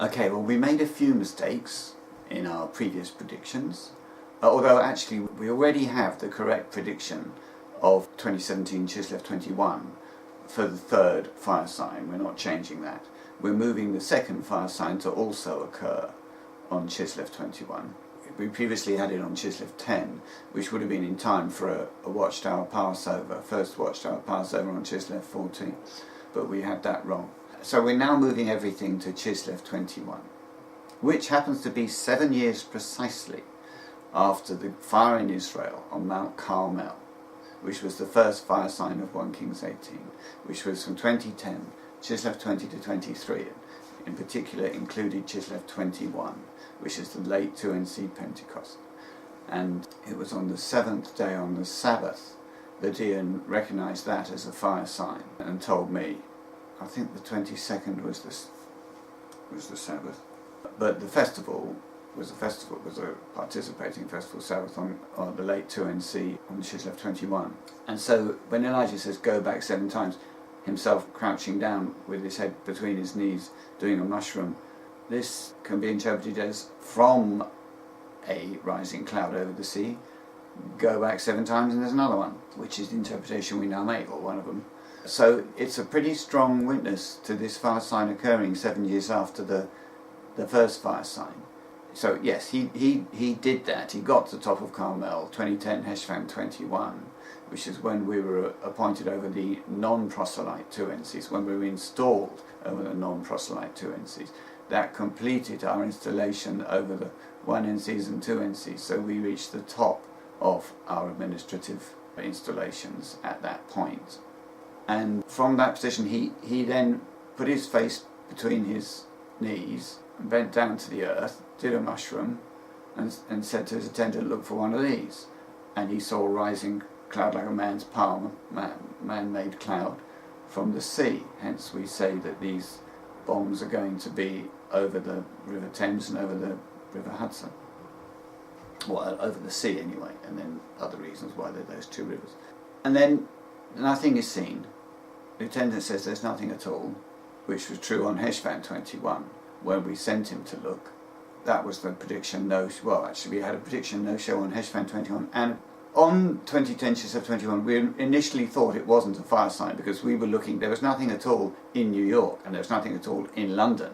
Okay, well, we made a few mistakes in our previous predictions, although actually we already have the correct prediction of 2017 Chislev 21 for the third fire sign. We're not changing that. We're moving the second fire sign to also occur on Chislev 21. We previously had it on Chislev 10, which would have been in time for a Watchtower Passover, first Watchtower Passover on Chislev 14, but we had that wrong. So we're now moving everything to Chislev 21, which happens to be 7 years precisely after the fire in Israel on Mount Carmel, which was the first fire sign of 1 Kings 18, which was from 2010, Chislev 20 to 23, in particular included Chislev 21, which is the late 2NC Pentecost. And it was on the 7th day on the Sabbath that Ian recognised that as a fire sign and told me. I think the 22nd was the Sabbath. But the festival was a participating festival Sabbath on the late 2NC on Chislev 21. And so when Elijah says go back 7 times, himself crouching down with his head between his knees doing a mushroom, this can be interpreted as from a rising cloud over the sea, go back 7 times and there's another one, which is the interpretation we now make, or one of them. So it's a pretty strong witness to this fire sign occurring 7 years after the first fire sign. So yes, he did that. He got to the top of Carmel, 2010 Heshvan 21, which is when we were appointed over the non-proselyte 2NCs, when we were installed over the non-proselyte 2NCs. That completed our installation over the 1NCs and 2NCs, so we reached the top of our administrative installations at that point. And from that position he then put his face between his knees, bent down to the earth, did a mushroom, and said to his attendant, look for one of these. And he saw a rising cloud like a man's palm, man-made cloud, from the sea. Hence we say that these bombs are going to be over the River Thames and over the River Hudson. Well, over the sea anyway, and then other reasons why there are those two rivers. And then nothing is seen. The attendant says there's nothing at all, which was true on Heshvan 21, when we sent him to look. That was the prediction well, actually we had a prediction no-show on Heshvan 21, and on 2010 Chislev 21 we initially thought it wasn't a fire sign because we were looking, there was nothing at all in New York and there was nothing at all in London.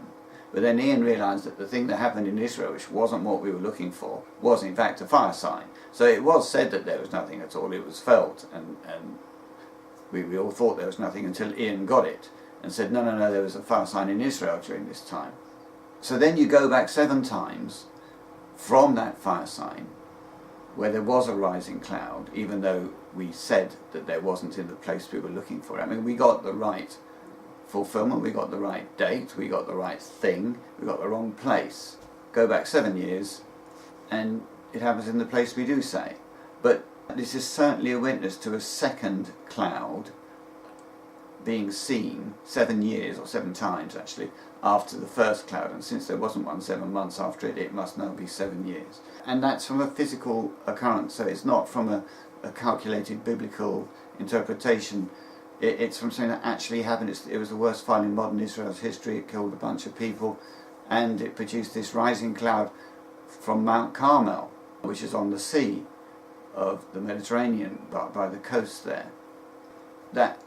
But then Ian realised that the thing that happened in Israel, which wasn't what we were looking for, was in fact a fire sign. So it was said that there was nothing at all, it was felt, and we all thought there was nothing until Ian got it and said no, there was a fire sign in Israel during this time. So then you go back 7 times from that fire sign where there was a rising cloud, even though we said that there wasn't in the place we were looking for. I mean, we got the right fulfillment, we got the right date, we got the right thing, we got the wrong place. Go back 7 years and it happens in the place we do say. But this is certainly a witness to a second cloud being seen 7 years, or 7 times actually, after the first cloud, and since there wasn't one 7 months after it, it must now be 7 years. And that's from a physical occurrence, so it's not from a calculated biblical interpretation. It's from something that actually happened. It was the worst fire in modern Israel's history. It killed a bunch of people, and it produced this rising cloud from Mount Carmel, which is on the sea of the Mediterranean, by the coast there. That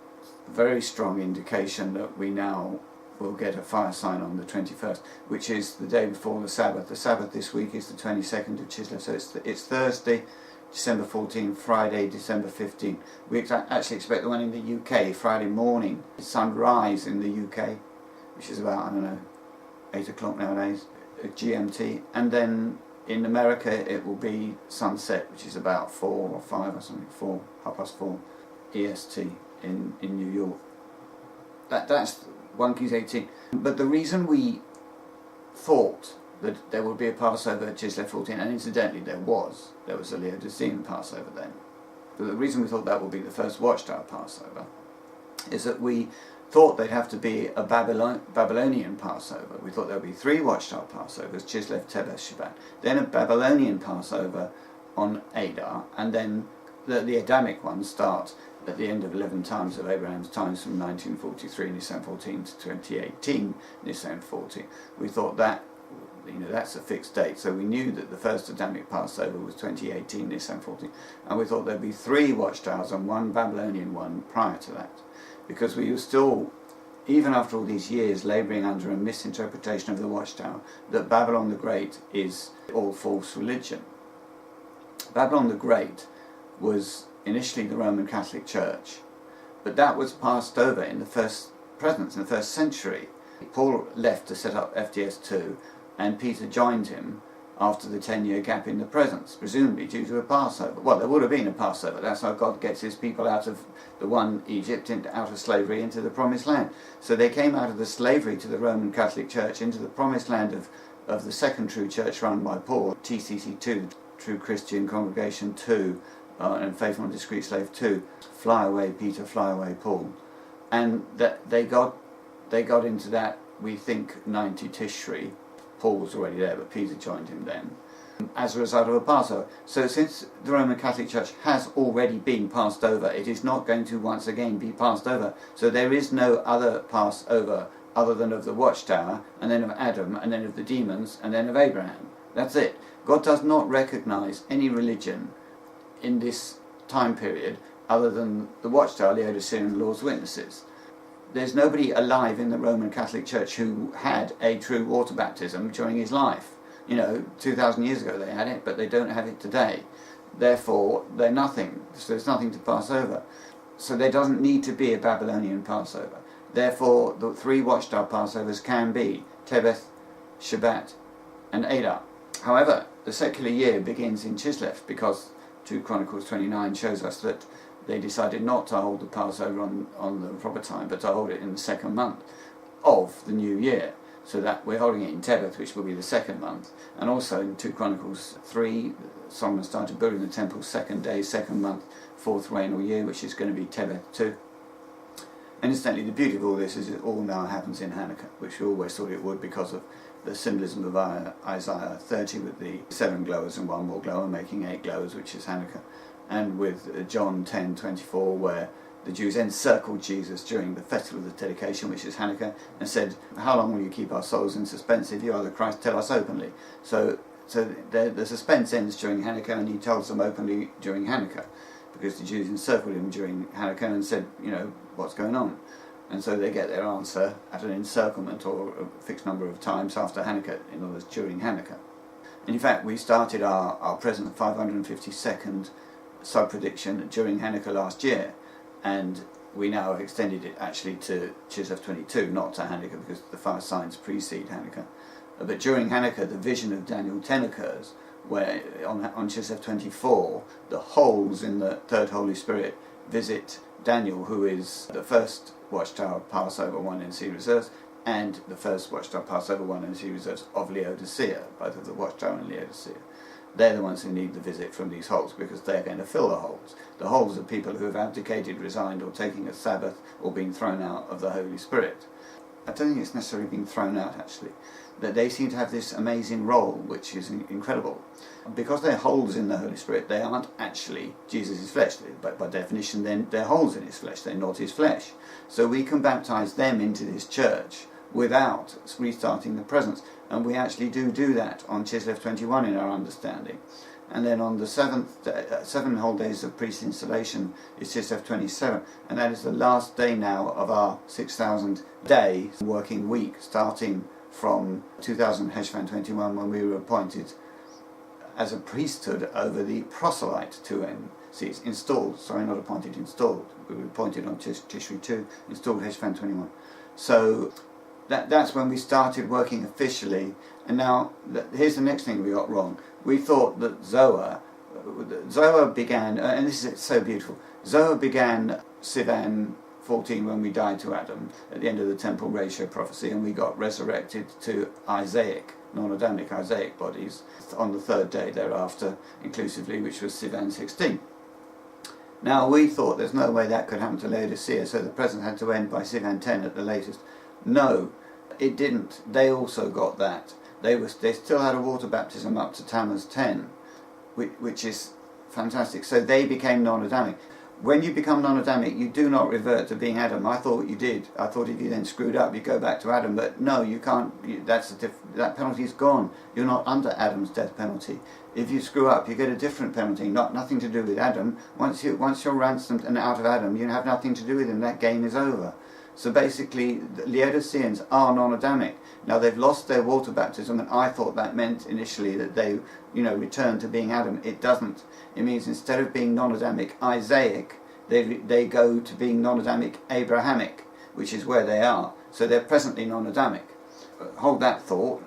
very strong indication that we now will get a fire sign on the 21st, which is the day before the Sabbath. The Sabbath this week is the 22nd of Chislev, so it's Thursday, December 14, Friday, December 15. We actually expect the one in the UK, Friday morning, sunrise in the UK, which is about, I don't know, 8 o'clock nowadays, GMT, and then in America it will be sunset, which is about 4 or 5 or something, 4:30 EST in New York. That's 1 Kings 18. But the reason we thought that there would be a Passover at Chislev 14, and incidentally there was a Laodicean Passover then, but the reason we thought that would be the first Watchtower Passover is that we thought there'd have to be a Babylonian Passover. We thought there would be 3 Watchtower Passovers, Chislev, Tebeth, Shabbat, then a Babylonian Passover on Adar, and then the Adamic ones start at the end of 11 times of Abraham's times from 1943 Nisan 14 to 2018 Nisan 14. We thought that, that's a fixed date. So we knew that the first Adamic Passover was 2018 Nisan 14, and we thought there'd be 3 watchtowers and 1 Babylonian one prior to that, because we were still, even after all these years, labouring under a misinterpretation of the watchtower, that Babylon the Great is all false religion. Babylon the Great was initially the Roman Catholic Church, but that was passed over in the first century. Paul left to set up FDS2, and Peter joined him after the 10-year gap in the presence, presumably due to a Passover. Well, there would have been a Passover. That's how God gets his people out of the one Egypt, out of slavery into the Promised Land. So they came out of the slavery to the Roman Catholic Church into the Promised Land of the second true church run by Paul, TCC2, True Christian Congregation 2, and Faithful and Discreet Slave 2, fly away Peter, fly away Paul. And that they got into that, we think, 90 Tishri. Paul was already there, but Peter joined him then, as a result of a Passover. So since the Roman Catholic Church has already been passed over, it is not going to once again be passed over. So there is no other Passover other than of the watchtower, and then of Adam, and then of the demons, and then of Abraham. That's it. God does not recognise any religion in this time period other than the watchtower, the Laodicean, and Lord's Witnesses. There's nobody alive in the Roman Catholic Church who had a true water baptism during his life. 2,000 years ago they had it, but they don't have it today. Therefore, they're nothing. So there's nothing to pass over. So there doesn't need to be a Babylonian Passover. Therefore, the 3 watchtower Passovers can be Tebeth, Shabbat, and Adar. However, the secular year begins in Chislev, because 2 Chronicles 29 shows us that they decided not to hold the Passover on the proper time, but to hold it in the 2nd month of the new year. So that we're holding it in Tebeth, which will be the 2nd month. And also in 2 Chronicles 3, Solomon started building the temple 2nd day, 2nd month, 4th regnal year, which is going to be Tebeth 2. And incidentally, the beauty of all this is it all now happens in Hanukkah, which we always thought it would because of the symbolism of Isaiah 30 with the 7 glowers and 1 more glower making 8 glowers, which is Hanukkah. And with John 10:24, where the Jews encircled Jesus during the festival of the dedication, which is Hanukkah, and said, "How long will you keep our souls in suspense? If you are the Christ, tell us openly." So the suspense ends during Hanukkah, and he tells them openly during Hanukkah, because the Jews encircled him during Hanukkah and said, what's going on? And so they get their answer at an encirclement or a fixed number of times after Hanukkah, in other words, during Hanukkah. And in fact, we started our present 552nd sub-prediction during Hanukkah last year, and we now have extended it actually to Chislev 22, not to Hanukkah, because the 5 signs precede Hanukkah. But during Hanukkah, the vision of Daniel 10 occurs, where on Chislev 24, the holes in the third Holy Spirit visit Daniel, who is the first Watchtower Passover 1 NC reserves, and the first Watchtower Passover 1 NC reserves of Laodicea, both of the Watchtower and Laodicea. They're the ones who need the visit from these holes, because they're going to fill the holes. The holes are people who have abdicated, resigned, or taking a Sabbath, or been thrown out of the Holy Spirit. I don't think it's necessarily been thrown out, actually. That they seem to have this amazing role, which is incredible. Because they're holes in the Holy Spirit, they aren't actually Jesus' flesh. But by definition, then they're holes in his flesh. They're not his flesh. So we can baptize them into this church without restarting the presence. And we actually do that on Chislev 21 in our understanding. And then on the 7 whole days of priest installation is Chislev 27. And that is the last day now of our 6,000 day working week, starting from 2000 Heshvan 21, when we were appointed as a priesthood over the proselyte 2NCs. Installed, sorry, not appointed, installed. We were appointed on Tishri 2, installed Heshvan 21. So that's when we started working officially. And now, here's the next thing we got wrong. We thought that Zohar began, and this is so beautiful, Zohar began Sivan 14 when we died to Adam at the end of the temple ratio prophecy, and we got resurrected to Isaic, non-Adamic Isaic bodies on the 3rd day thereafter inclusively, which was Sivan 16. Now we thought there's no way that could happen to Laodicea, so the present had to end by Sivan 10 at the latest. No, it didn't. They also got that. They still had a water baptism up to Tammuz 10, which is fantastic. So they became non-Adamic. when you become non-Adamic, you do not revert to being Adam. I thought you did. I thought if you then screwed up, you go back to Adam. But no, you can't. That penalty is gone. You're not under Adam's death penalty. If you screw up, you get a different penalty. Nothing to do with Adam. Once you're ransomed and out of Adam, you have nothing to do with him. That game is over. So basically, the Laodiceans are non-Adamic. Now they've lost their water baptism, and I thought that meant initially that they, returned to being Adam. It doesn't. It means instead of being non-Adamic Isaic, they go to being non-Adamic Abrahamic, which is where they are. So they're presently non-Adamic. Hold that thought.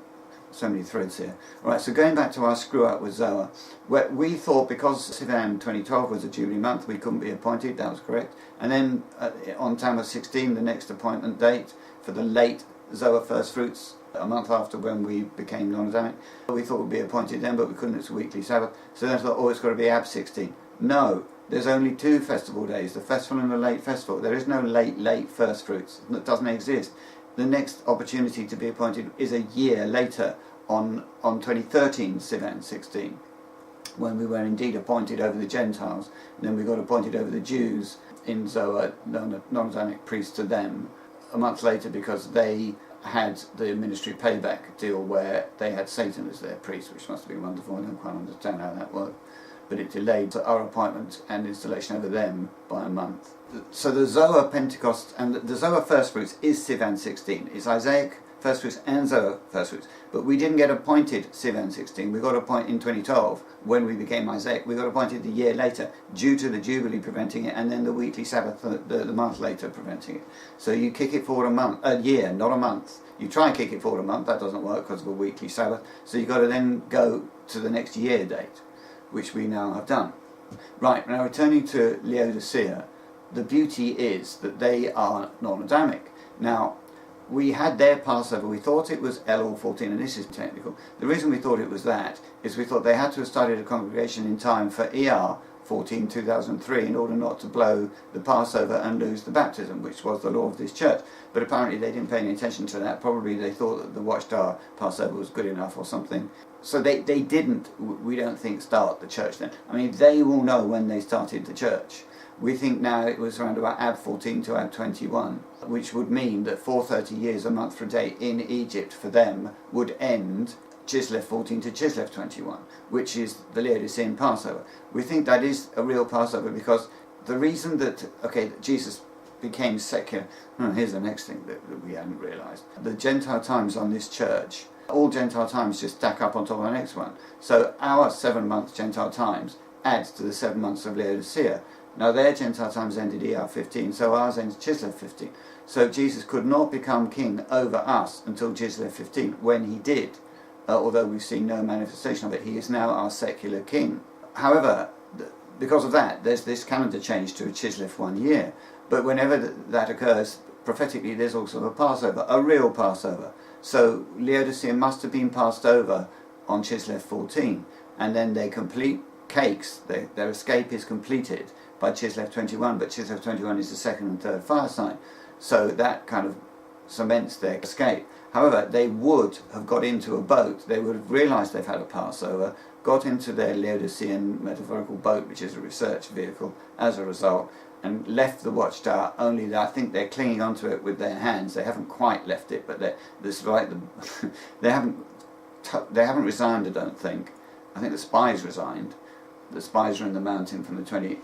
So many threads here. Right, so going back to our screw up with Zoa, where we thought because Sivan 2012 was a Jubilee month, we couldn't be appointed. That was correct. And then on Tammuz 16, the next appointment date for the late Zoa first fruits, a month after when we became non-Adamic, we thought we'd be appointed then, but we couldn't. It's a weekly Sabbath. So then I thought, it's got to be Ab 16. No, there's only two festival days, the festival and the late festival. There is no late first fruits. It doesn't exist. The next opportunity to be appointed is a year later, on 2013 Sivan 16, when we were indeed appointed over the Gentiles. And then we got appointed over the Jews in Zoa, non-Adamic priests to them, a month later, because they had the ministry payback deal where they had Satan as their priest, which must have been wonderful. I don't quite understand how that worked. But it delayed our appointment and installation over them by a month. So the Zoa Pentecost and the Zoa First Fruits is Sivan 16. It's Isaic First Fruits and Zoa First Fruits. But we didn't get appointed Sivan 16. We got appointed in 2012 when we became Isaic. We got appointed the year later due to the Jubilee preventing it, and then the weekly Sabbath the month later preventing it. So you kick it forward a year, not a month. You try and kick it forward a month. That doesn't work because of a weekly Sabbath. So you've got to then go to the next year date, which we now have done. Right, now returning to Laodicea, the beauty is that they are non-Adamic. Now, we had their Passover, we thought it was Elul 14, and this is technical. The reason we thought it was that is we thought they had to have started a congregation in time for ER 14, 2003 in order not to blow the Passover and lose the baptism, which was the law of this church. But apparently they didn't pay any attention to that. Probably they thought that the Watchtower Passover was good enough or something. So they didn't, we don't think, start the church then. I mean, they will know when they started the church. We think now it was around about Ab 14 to Ab 21, which would mean that 430 years, a month from today, in Egypt for them would end Chislev 14 to Chislev 21, which is the Laodicean Passover. We think that is a real Passover because the reason that Jesus became secular, here's the next thing that we hadn't realised. The Gentile times on this church, all Gentile times just stack up on top of the next one. So our 7-month Gentile times adds to the 7 months of Laodicea. Now their Gentile times ended ER 15, so ours ends Chislev 15. So Jesus could not become king over us until Chislev 15, when he did. Although we've seen no manifestation of it, he is now our secular king. However, because of that, there's this calendar change to a Chislev 1 year. But whenever that occurs, prophetically, there's also a Passover, a real Passover. So Laodicea must have been passed over on Chislev 14, and then they complete cakes, their escape is completed by Chislev 21, but Chislev 21 is the second and third fire sign, so that kind of cements their escape. However, they would have got into a boat, they would have realised they've had a Passover, got into their Laodicean metaphorical boat, which is a research vehicle, as a result, and left the Watchtower, only that I think they're clinging onto it with their hands. They haven't quite left it, but they haven't resigned, I don't think. I think the spies resigned. The spies are in the mountain from the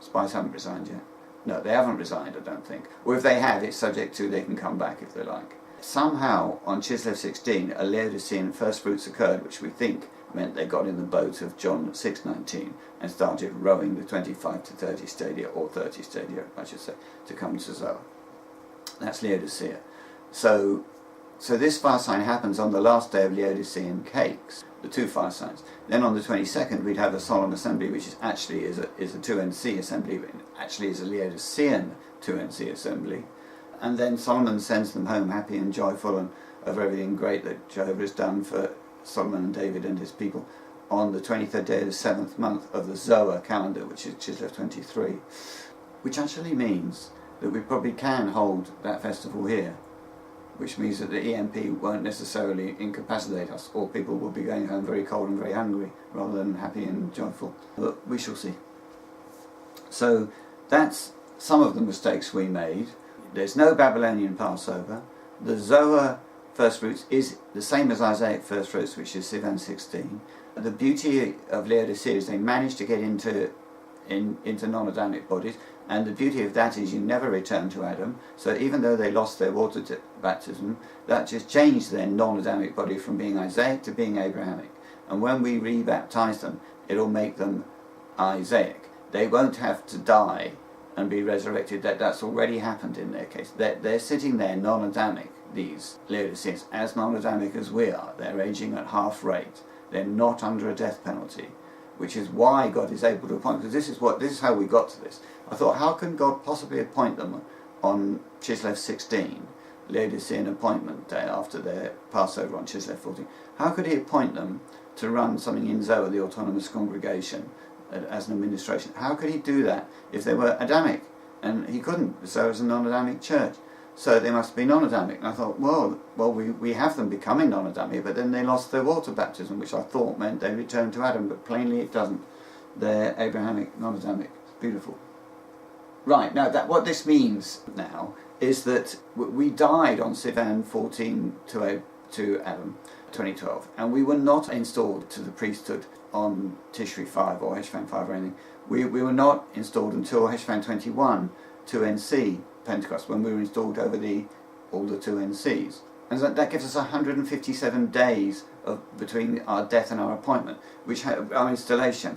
spies haven't resigned yet. No, they haven't resigned, I don't think. Or if they have, it's subject to they can come back if they like. Somehow, on Chislev 16, a Laodicean first fruits occurred, which we think meant they got in the boat of John 6:19 and started rowing the 25 to 30 stadia, or 30 stadia, I should say, to come to Zoa. That's Laodicea. So this fire sign happens on the last day of Laodicean cakes, the two fire signs. Then on the 22nd we'd have a solemn assembly, which is actually is a 2NC assembly, but actually is a Laodicean 2NC assembly. And then Solomon sends them home happy and joyful and over everything great that Jehovah has done for Solomon and David and his people on the 23rd day of the 7th month of the Zoa calendar, which is Chislev 23, which actually means that we probably can hold that festival here, which means that the EMP won't necessarily incapacitate us, or people will be going home very cold and very hungry rather than happy and joyful. But we shall see. So that's some of the mistakes we made. There's no Babylonian Passover. The Zohar first fruits is the same as Isaiah first fruits, which is Sivan 16. The beauty of Laodicea is they managed to get into non-Adamic bodies, and the beauty of that is you never return to Adam. So even though they lost their water baptism, that just changed their non-Adamic body from being Isaic to being Abrahamic. And when we rebaptize them, it'll make them Isaic. They won't have to die and be resurrected. That's already happened in their case. They're sitting there non-Adamic, these Laodiceans, as non-Adamic as we are. They're aging at half rate. They're not under a death penalty, which is why God is able to appoint, because this is how we got to this. I thought, how can God possibly appoint them on Chislev 16, Laodicean appointment day after their Passover on Chislev 14? How could he appoint them to run something in Zohar, the autonomous congregation, as an administration? How could he do that if they were Adamic? And he couldn't. Zohar is a non-Adamic church. So they must be non-Adamic. And I thought, well, we have them becoming non-Adamic, but then they lost their water baptism, which I thought meant they returned to Adam, but plainly it doesn't. They're Abrahamic, non-Adamic. It's beautiful. Right, now what this means now is that we died on Sivan 14 to Adam, 2012, and we were not installed to the priesthood on Tishri 5 or Heshvan 5 or anything. We were not installed until Heshvan 21 to NC Pentecost, when we were installed over all the 2 NCs. And that gives us 157 days between our death and our appointment, our installation,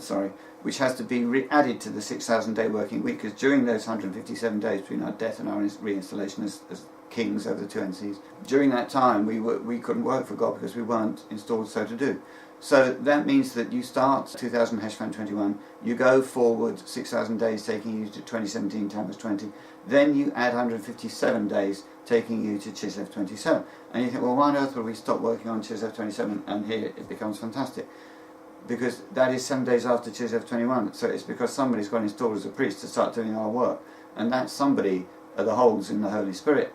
which has to be added to the 6,000-day working week, because during those 157 days between our death and our reinstallation as kings over the 2 NCs, during that time we couldn't work for God because we weren't installed so to do. So that means that you start 2000 Heshvan 21, you go forward 6,000 days taking you to 2017 Tammuz 20, then you add 157 days taking you to Chislev 27. And you think, well, why on earth would we stop working on Chislev 27? And here it becomes fantastic, because that is 7 days after Chislev 21. So it's because somebody's got installed as a priest to start doing our work, and that somebody are the holes in the Holy Spirit.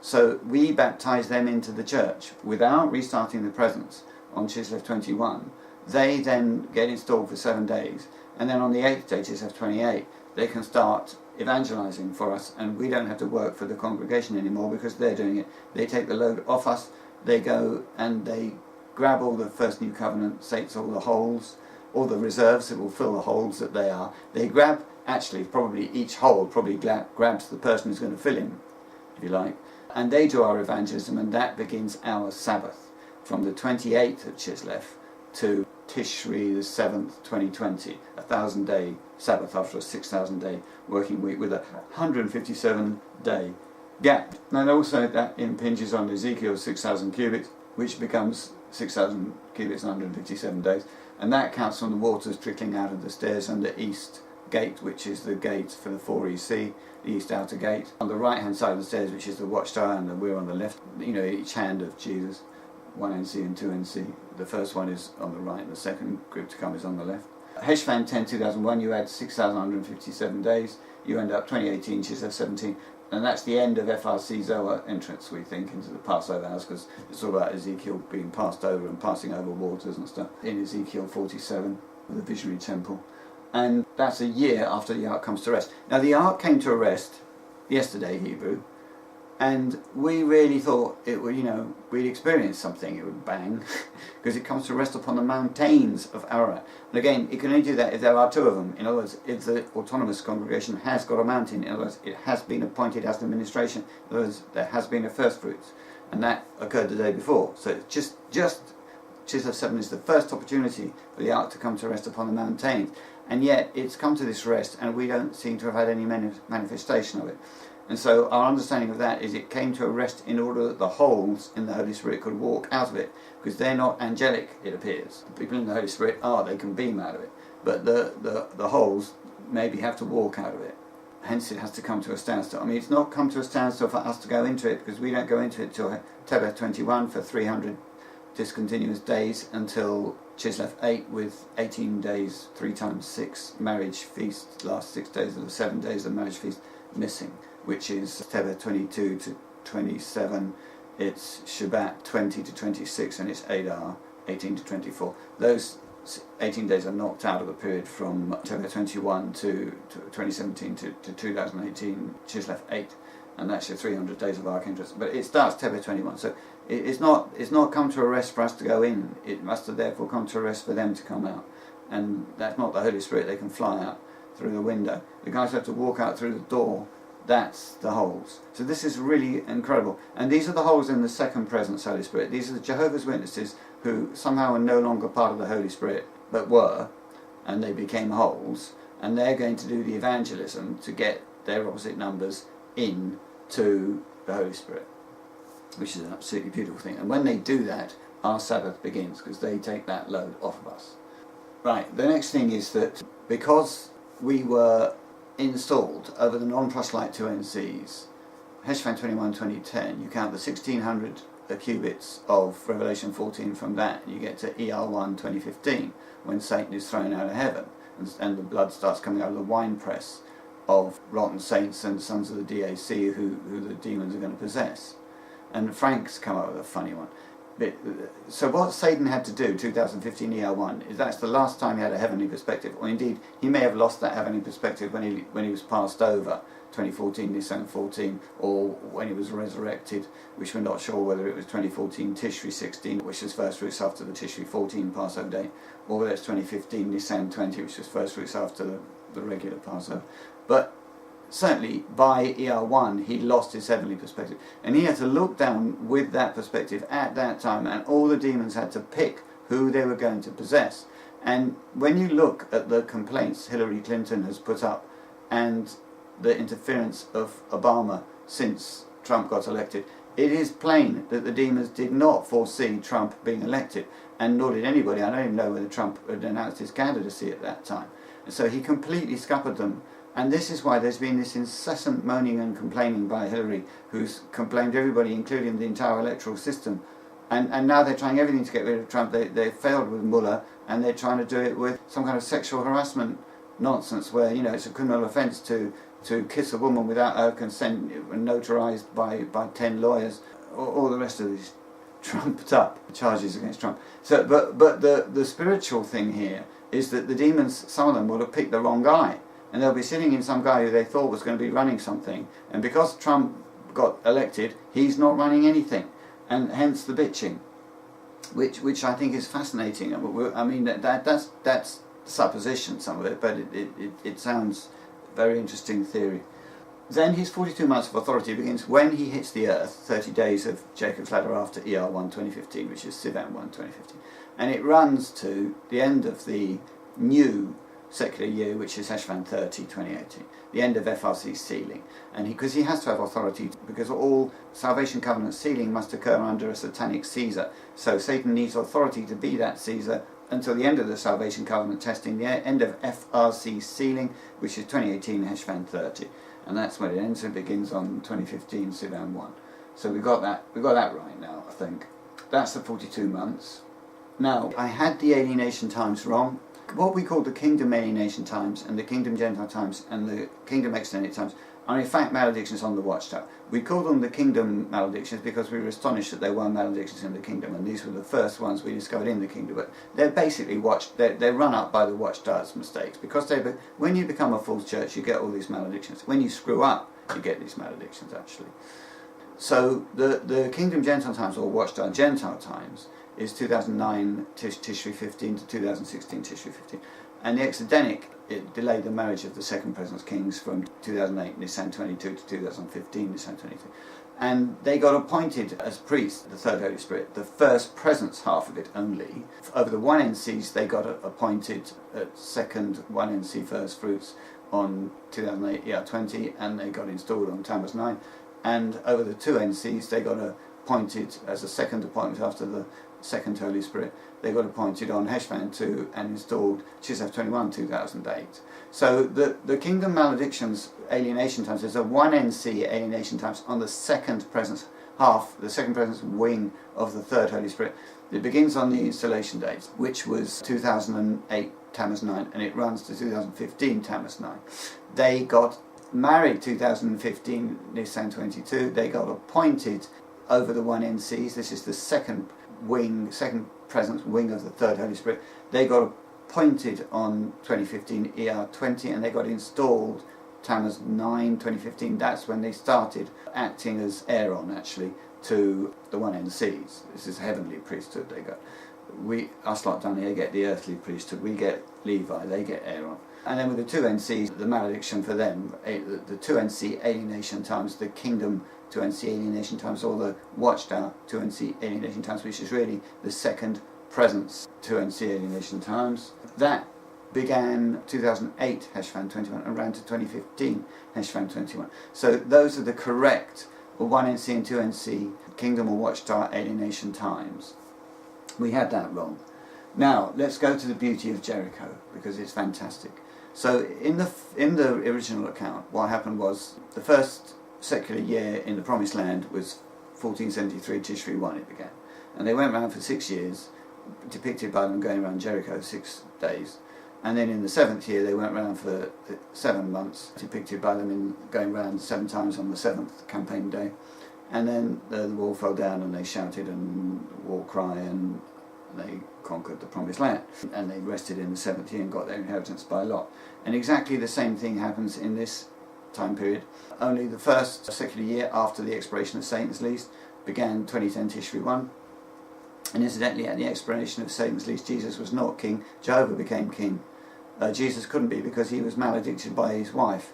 So we baptize them into the church without restarting the presence on Chislev 21. They then get installed for 7 days, and then on the 8th day, Chislev 28, they can start evangelizing for us, and we don't have to work for the congregation anymore because they're doing it. They take the load off us. They go and they grab all the first new covenant saints, all the holes, all the reserves that will fill the holes that they are. They grab, actually, probably each hole probably grabs the person who's going to fill him, if you like, and they do our evangelism, and that begins our Sabbath from the 28th of Chislev to Tishri the 7th, 2020, 1,000-day Sabbath after a 6,000-day working week with a 157-day gap. And also that impinges on Ezekiel's 6,000 cubits, which becomes 6,000 cubits and 157 days, and that counts from the waters trickling out of the stairs and the east gate, which is the gate for the 4EC, the east outer gate. On the right-hand side of the stairs, which is the watchtower, and we're on the left, each hand of Jesus. 1 NC and 2 NC. The first one is on the right, and the second group to come is on the left. Heshvan 10 2001, you add 6,157 days, you end up 2018 Chislev 17, and that's the end of FRC Zohar entrance, we think, into the Passover house, because it's all about Ezekiel being passed over and passing over waters and stuff in Ezekiel 47, the visionary temple. And that's a year after the ark comes to rest. Now the ark came to rest yesterday, Hebrew, and we really thought it would, we'd experience something, it would bang, because it comes to rest upon the mountains of Ararat. And again, it can only do that if there are 2 of them. In other words, if the autonomous congregation has got a mountain, in other words, it has been appointed as an administration, in other words, there has been a first fruits, and that occurred the day before. So it's just Chislev 7 is the first opportunity for the ark to come to rest upon the mountains, and yet it's come to this rest, and we don't seem to have had any manifestation of it. And so our understanding of that is it came to a rest in order that the holes in the Holy Spirit could walk out of it, because they're not angelic, it appears. The people in the Holy Spirit they can beam out of it, but the holes maybe have to walk out of it. Hence it has to come to a standstill. I mean, it's not come to a standstill for us to go into it, because we don't go into it till Tebeth 21 for 300 discontinuous days until Chislev 8 with 18 days, 3 times 6 marriage feast, last 6 days of the 7 days of the marriage feast missing, which is Tebeth 22 to 27, it's Shabbat 20 to 26, and it's Adar 18 to 24. Those 18 days are knocked out of the period from October 21 to 2017 to 2018, Chislev 8, and that's your 300 days of Archangels. But it starts October 21, so it's not come to a rest for us to go in. It must have therefore come to a rest for them to come out, and that's not the Holy Spirit. They can fly out through the window. The guys have to walk out through the door. That's the holes. So this is really incredible. And these are the holes in the second presence Holy Spirit. These are the Jehovah's Witnesses who somehow are no longer part of the Holy Spirit, but were, and they became holes, and they're going to do the evangelism to get their opposite numbers in to the Holy Spirit, which is an absolutely beautiful thing. And when they do that, our Sabbath begins, because they take that load off of us. Right, the next thing is that because we were installed over the non-proselyte 2 NCs, Heshvan 21, 2010, you count the 1600 cubits of Revelation 14 from that, and you get to ER1 2015, when Satan is thrown out of heaven, and the blood starts coming out of the winepress of rotten saints and sons of the DAC who the demons are going to possess. And Frank's come up with a funny one. So what Satan had to do, 2015 ER1, is that's the last time he had a heavenly perspective, or indeed he may have lost that heavenly perspective when he was passed over, 2014 December 14, or when he was resurrected, which we're not sure whether it was 2014 Tishri 16, which is first fruits after the Tishri 14 Passover day, or whether it's 2015 December 20, which is first fruits after the regular Passover. But certainly by ER1 he lost his heavenly perspective, and he had to look down with that perspective at that time, and all the demons had to pick who they were going to possess. And when you look at the complaints Hillary Clinton has put up and the interference of Obama since Trump got elected, it is plain that the demons did not foresee Trump being elected, and nor did anybody. I don't even know whether Trump had announced his candidacy at that time. And so he completely scuppered them. And this is why there's been this incessant moaning and complaining by Hillary, who's complained everybody, including the entire electoral system. And now they're trying everything to get rid of Trump. They failed with Mueller, and they're trying to do it with some kind of sexual harassment nonsense, where, you know, it's a criminal offence to kiss a woman without her consent, notarized by 10 lawyers, all the rest of these trumped up charges against Trump. So, but the spiritual thing here is that the demons, some of them will have picked the wrong guy, and they'll be sitting in some guy who they thought was going to be running something, and because Trump got elected, he's not running anything, and hence the bitching, which I think is fascinating. I mean, that's supposition, some of it, but it sounds very interesting theory. Then his 42 months of authority begins when he hits the earth, 30 days of Jacob's ladder after ER1 2015, which is Sivan 1 2015, and it runs to the end of the new secular year, which is Heshvan 30 2018, the end of FRC sealing. And because he has to have authority, because all salvation covenant sealing must occur under a satanic Caesar, so Satan needs authority to be that Caesar until the end of the salvation covenant testing, the end of FRC sealing, which is 2018 Heshvan 30, and that's when it ends and begins on 2015 Sivan 1. So we got that right now, I think. That's the 42 months. Now, I had the Alienation Times wrong. What we call the Kingdom Alienation Times and the Kingdom Gentile Times and the Kingdom Extended Times are in fact maledictions on the Watchtower. We call them the Kingdom maledictions because we were astonished that there were maledictions in the Kingdom, and these were the first ones we discovered in the Kingdom. But they're basically they're run up by the Watchtower's mistakes, because when you become a false church, you get all these maledictions. When you screw up, you get these maledictions actually. So the Kingdom Gentile Times, or Watchtower Gentile Times, is 2009 Tishri 15 to 2016 Tishri 15, and the Exodenic, it delayed the marriage of the second President's Kings from 2008 Nisan 22 to 2015 Nisan 22, and they got appointed as priests, the third Holy Spirit, the first presence half of it only. Over the 1NCs they got appointed at second 1NC first fruits on 2008 ER20, and they got installed on Thames 9, and over the 2NCs they got appointed as a second appointment after the second Holy Spirit. They got appointed on Heshvan 2 and installed Chislev 21 2008. So the Kingdom Maledictions Alienation Times is a 1NC Alienation Times on the second presence half, the second presence wing of the third Holy Spirit. It begins on the installation date, which was 2008 Tammuz 9, and it runs to 2015 Tammuz 9. They got married 2015 Nisan 22. They got appointed over the 1NCs. This is the second wing, second presence, wing of the third Holy Spirit. They got appointed on 2015 ER20, and they got installed Tammuz 9 2015. That's when they started acting as Aaron, actually, to the 1NCs. This is heavenly priesthood they got. Us lot down here get the earthly priesthood. We get Levi, they get Aaron. And then with the 2NCs, the malediction for them, the 2NC Alienation Times, the Kingdom 2NC Alienation Times, or the Watchtower 2NC Alienation Times, which is really the second presence 2NC Alienation Times. That began 2008 Heshvan 21 and ran to 2015 Heshvan 21. So those are the correct 1NC and 2NC Kingdom or Watchtower Alienation Times. We had that wrong. Now let's go to the Beauty of Jericho, because it's fantastic. So in the original account, what happened was the first secular year in the Promised Land was 1473 Tishri 1 it began, and they went around for 6 years, depicted by them going around Jericho 6 days. And then in the 7th year they went around for 7 months, depicted by them in going around 7 times on the 7th campaign day. And then the wall fell down and they shouted and war cry, and they conquered the Promised Land. And they rested in the 7th year and got their inheritance by lot. And exactly the same thing happens in this time period. Only the first secular year after the expiration of Satan's lease began 2010 Tishri 1. And incidentally, at the expiration of Satan's lease, Jesus was not king, Jehovah became king. Jesus couldn't be because he was maledicted by his wife,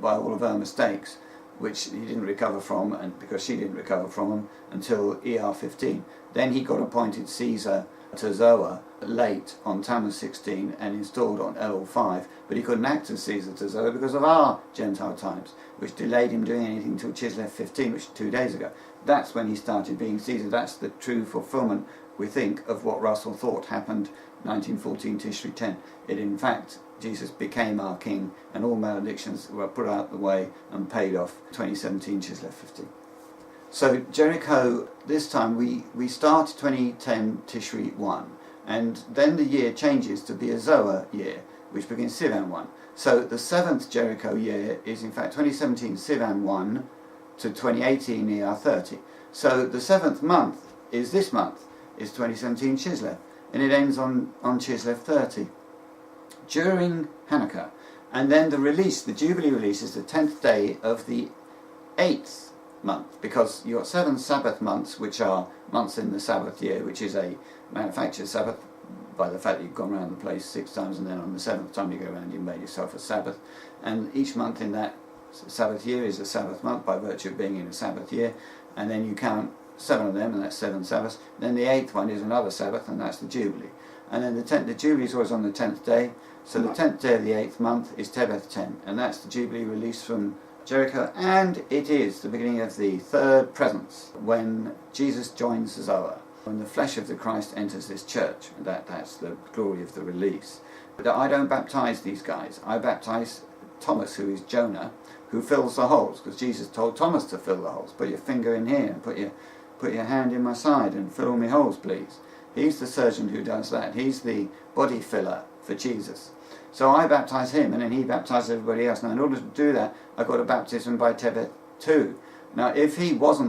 by all of her mistakes, which he didn't recover from, and because she didn't recover from him until ER15. Then he got appointed Caesar to Zoa late on Tammuz 16 and installed on Elul 5, but he couldn't act as Caesar to Zoa because of our Gentile times, which delayed him doing anything until Chislev 15, which was 2 days ago. That's when he started being Caesar. That's the true fulfillment, we think, of what Russell thought happened 1914 Tishri 10. It, in fact, Jesus became our king, and all maledictions were put out the way and paid off 2017 Chislev 15. So Jericho, this time we start 2010 Tishri 1, and then the year changes to be a Zoa year, which begins Sivan 1. So the 7th Jericho year is in fact 2017 Sivan 1 to 2018 ER30. So the 7th month is this month, is 2017 Chislev, and it ends on Chislev 30 during Hanukkah. And then the release, the Jubilee release, is the 10th day of the 8th month, because you've got 7 Sabbath months, which are months in the Sabbath year, which is a manufactured Sabbath by the fact that you've gone around the place 6 times, and then on the 7th time you go around, you made yourself a Sabbath. And each month in that Sabbath year is a Sabbath month by virtue of being in a Sabbath year, and then you count 7 of them, and that's 7 Sabbaths. Then the 8th one is another Sabbath, and that's the Jubilee. And then the Jubilee is always on the 10th day, so the 10th day of the 8th month is Tebeth 10, and that's the Jubilee release from Jericho, and it is the beginning of the third presence when Jesus joins Zoa, when the flesh of the Christ enters this church. That's the glory of the release. But I don't baptize these guys. I baptize Thomas, who is Jonah, who fills the holes, because Jesus told Thomas to fill the holes. Put your finger in here and put your hand in my side and fill all my holes, please. He's the surgeon who does that. He's the body filler for Jesus. So I baptize him, and then he baptizes everybody else. Now, in order to do that, I got a baptism by Tebeth 2. Now, if he was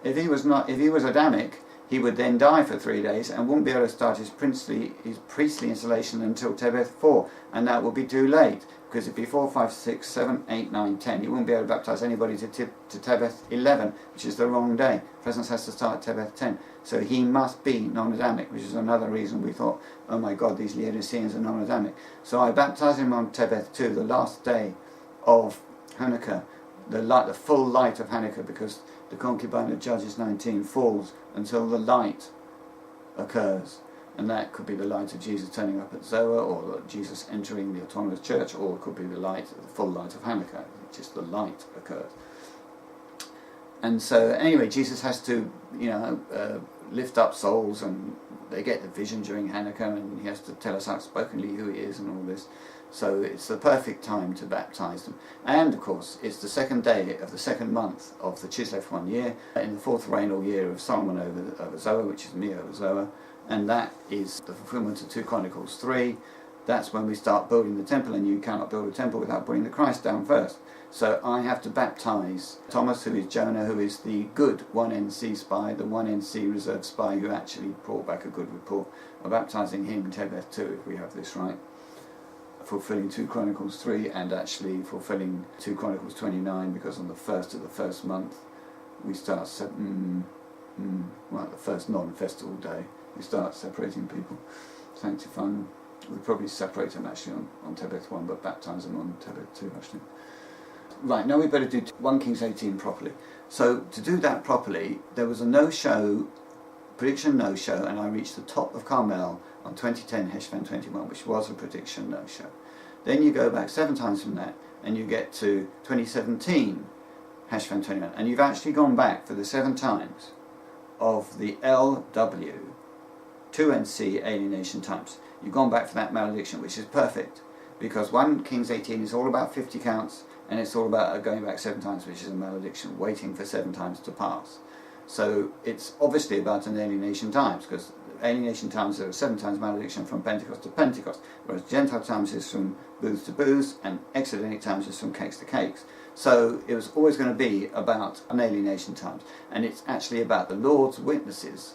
Adamic, he would then die for 3 days and wouldn't be able to start his priestly installation until Tebeth 4, and that would be too late, because it'd be 4, 5, 6, 7, 8, 9, 10. He wouldn't be able to baptize anybody to Tebeth 11, which is the wrong day. Presence has to start Tebeth 10. So he must be non-Adamic, which is another reason we thought, oh my God, these Laodiceans are non-Adamic. So I baptized him on Tebeth 2, the last day of Hanukkah, the full light of Hanukkah, because the concubine of Judges 19 falls until the light occurs. And that could be the light of Jesus turning up at Zoa, or Jesus entering the autonomous church, or it could be the full light of Hanukkah. Just the light occurs. And so, anyway, Jesus has to, lift up souls, and they get the vision during Hanukkah, and he has to tell us outspokenly who he is and all this. So it's the perfect time to baptize them. And, of course, it's the 2nd day of the 2nd month of the Chislev 1 year, in the 4th regnal year of Solomon over Zoa, which is me over Zoa, and that is the fulfillment of 2 Chronicles 3, that's when we start building the temple, and you cannot build a temple without putting the Christ down first. So I have to baptize Thomas, who is Jonah, who is the good 1NC spy, the 1NC reserve spy who actually brought back a good report. I'm baptizing him in Tebeth too, if we have this right, fulfilling 2 Chronicles 3 and actually fulfilling 2 Chronicles 29, because on the first of the first month we start, the first non-festival day, we start separating people, sanctifying them. We probably separate them actually on Tebeth 1, but baptize them on Tebeth 2 actually. Right, now we better do 1 Kings 18 properly. So to do that properly, there was a no-show, prediction no-show, and I reached the top of Carmel on 2010 Heshvan 21, which was a prediction no-show. Then you go back 7 times from that, and you get to 2017 Heshvan 21, and you've actually gone back for the 7 times of the LW 2NC Alienation Times. You've gone back for that malediction, which is perfect, because 1 Kings 18 is all about 50 counts, and it's all about going back 7 times, which is a malediction, waiting for 7 times to pass. So it's obviously about an Alienation Times, because Alienation Times are 7 times malediction from Pentecost to Pentecost, whereas Gentile Times is from booths to booths, and Exodenic Times is from cakes to cakes. So it was always going to be about an Alienation Times, and it's actually about the Lord's Witnesses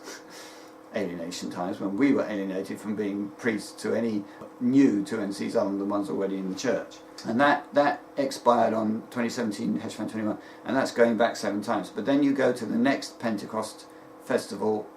Alienation Times, when we were alienated from being priests to any new 2NCs other than the ones already in the church. And that expired on 2017 Heshvan 21, and that's going back 7 times. But then you go to the next Pentecost festival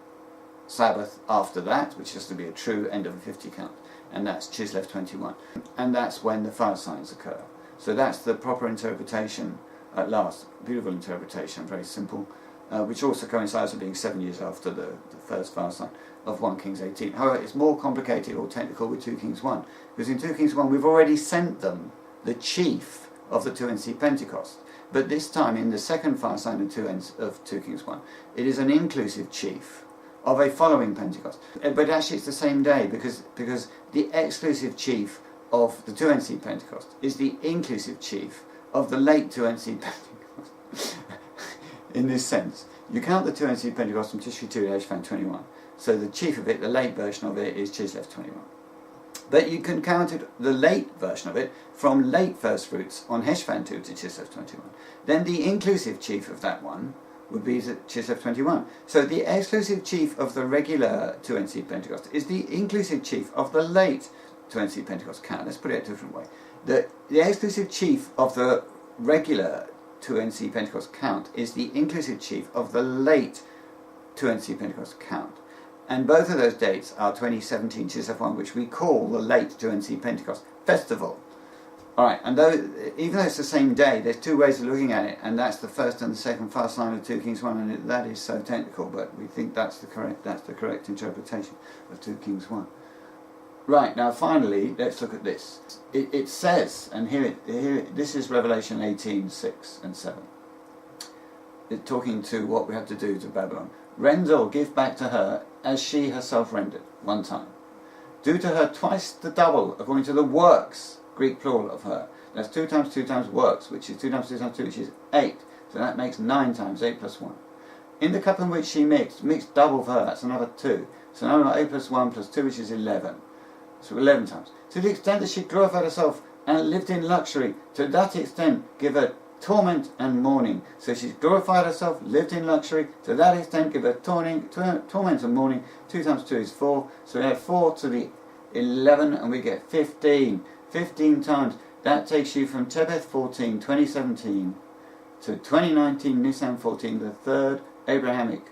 Sabbath after that, which has to be a true end of a 50 count, and that's Chislev 21. And that's when the fire signs occur. So that's the proper interpretation at last. Beautiful interpretation, very simple, which also coincides with being 7 years after the first fire sign of 1 Kings 18. However, it's more complicated or technical with 2 Kings 1, because in 2 Kings 1 we've already sent them the chief of the 2NC Pentecost. But this time, in the second fire sign of 2 Kings 1, it is an inclusive chief of a following Pentecost. But actually it's the same day, because the exclusive chief of the 2NC Pentecost is the inclusive chief of the late 2NC Pentecost. In this sense, you count the 2NC Pentecost from Tishri 2 to Heshvan 21. So the chief of it, the late version of it, is Chislev 21. But you can count it, the late version of it, from late first fruits on Heshvan 2 to Chislev 21. Then the inclusive chief of that one would be Chislev 21. So the exclusive chief of the regular 2NC Pentecost is the inclusive chief of the late 2NC Pentecost count. Let's put it a different way. The exclusive chief of the regular 2NC Pentecost count is the inclusive chief of the late 2NC Pentecost count. And both of those dates are 2017 Chislev 1, which we call the late 2NC Pentecost Festival. Alright, and even though it's the same day, there's 2 ways of looking at it, and that's the first and the second fast line of 2 Kings 1, and that is so technical, but we think that's the correct interpretation of 2 Kings 1. Right, now finally, let's look at this. It says, and here this is Revelation 18, 6 and 7. It's talking to what we have to do to Babylon. Render or give back to her as she herself rendered, 1 time. Do to her twice the double, according to the works, Greek plural, of her. That's 2 times 2 times works, which is 2 times 2 times 2, which is 8. So that makes 9 times 8 plus 1. In the cup in which she mixed double for her, that's another 2. So now we've got 8 plus 1 plus 2, which is 11. So 11 times. To the extent that she glorified herself and lived in luxury, to that extent give her torment and mourning. So she's glorified herself, lived in luxury, to that extent give her torment and mourning. 2 times 2 is 4. So we add 4 to the 11 and we get 15. 15 times. That takes you from Tebeth 14, 2017 to 2019 Nisan 14, the 3rd Abrahamic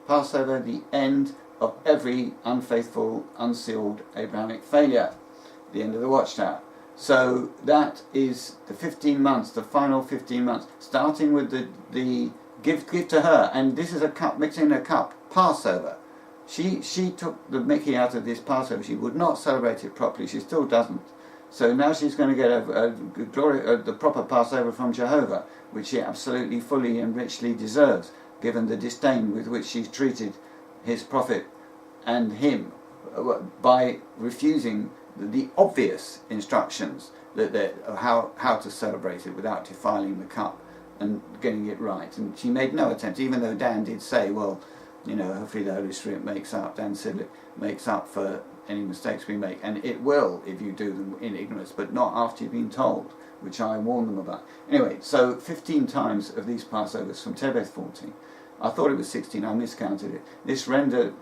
Passover, the end of every unfaithful, unsealed Abrahamic failure, the end of the watchtower. So that is the 15 months, the final 15 months, starting with the give to her, and this is a cup, mixing a cup, Passover. She took the mickey out of this Passover. She would not celebrate it properly. She still doesn't. So now she's going to get the proper Passover from Jehovah, which she absolutely, fully and richly deserves, given the disdain with which she's treated his prophet and him by refusing the obvious instructions of how to celebrate it without defiling the cup and getting it right. And she made no attempt, even though Dan did say, well, you know, hopefully the Holy Spirit makes up, Dan said it makes up for any mistakes we make, and it will if you do them in ignorance, but not after you've been told, which I warn them about. Anyway, so 15 times of these Passovers from Tebeth 14. I thought it was 16, I miscounted it. This rendered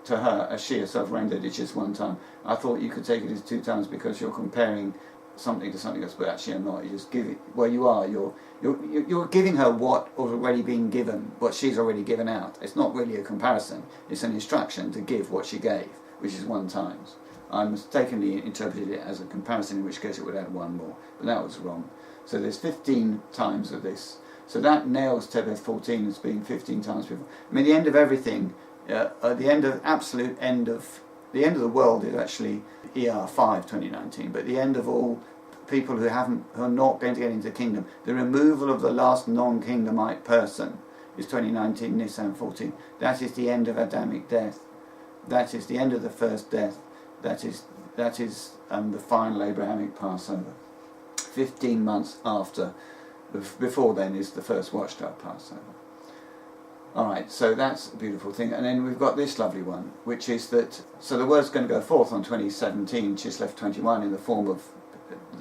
to her, as she herself rendered it, just one time. I thought you could take it as 2 times because you're comparing something to something else, but actually I'm not. You just give it, well, you are, you're giving her what has already been given, what she's already given out. It's not really a comparison, it's an instruction to give what she gave, which is 1 times. I mistakenly interpreted it as a comparison, in which case it would add 1 more, but that was wrong. So there's 15 times of this. So that nails Tebeth 14 as being 15 times before. I mean, the end of everything, the end of absolute end of the end of the world is actually ER5 2019, but the end of all people who are not going to get into the kingdom, the removal of the last non-kingdomite person is 2019 Nisan 14. That is the end of Adamic death. That is the end of the first death. That is the final Abrahamic Passover. 15 months after, before then is the first watchdog Passover. Alright, so that's a beautiful thing. And then we've got this lovely one, which is that, so the word's going to go forth on 2017, Chislev 21, in the form of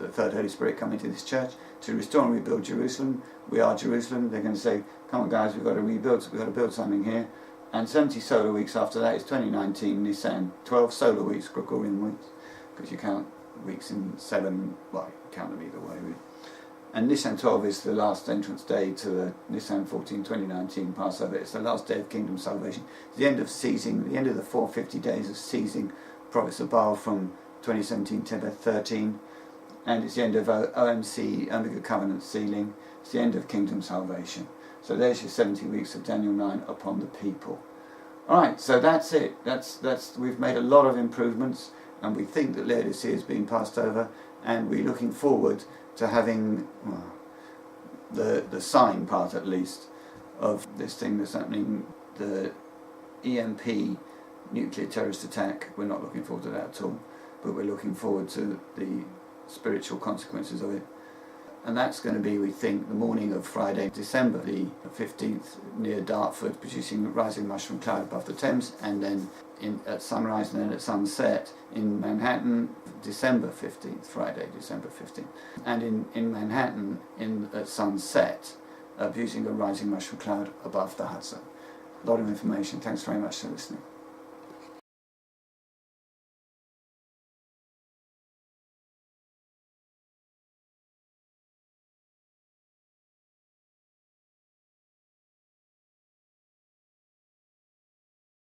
the third Holy Spirit coming to this church to restore and rebuild Jerusalem. We are Jerusalem. They're going to say, come on guys, we've got to rebuild, we've got to build something here. And 70 solar weeks after that is 2019 Nisan, 12 solar weeks, Gregorian weeks, because you count weeks in 7, well, you count them either way, really. And Nisan 12 is the last entrance day to the Nisan 14 2019 Passover. It's the last day of kingdom salvation. It's the end of seizing, the end of the 450 days of seizing prophets of Baal from 2017 Tebeth 13. And it's the end of OMC, Omega Covenant sealing. It's the end of kingdom salvation. So there's your 70 weeks of Daniel 9 upon the people. Alright, so that's it. We've made a lot of improvements, and we think that Laodicea is being passed over, and we're looking forward to having the sign part, at least, of this thing that's happening, the EMP nuclear terrorist attack. We're not looking forward to that at all, but we're looking forward to the spiritual consequences of it. And that's going to be, we think, the morning of Friday, December the 15th, near Dartford, producing a rising mushroom cloud above the Thames, and then at sunrise and then at sunset in Manhattan, December 15th, Friday, December 15th. And in Manhattan, at sunset, producing a rising mushroom cloud above the Hudson. A lot of information. Thanks very much for listening.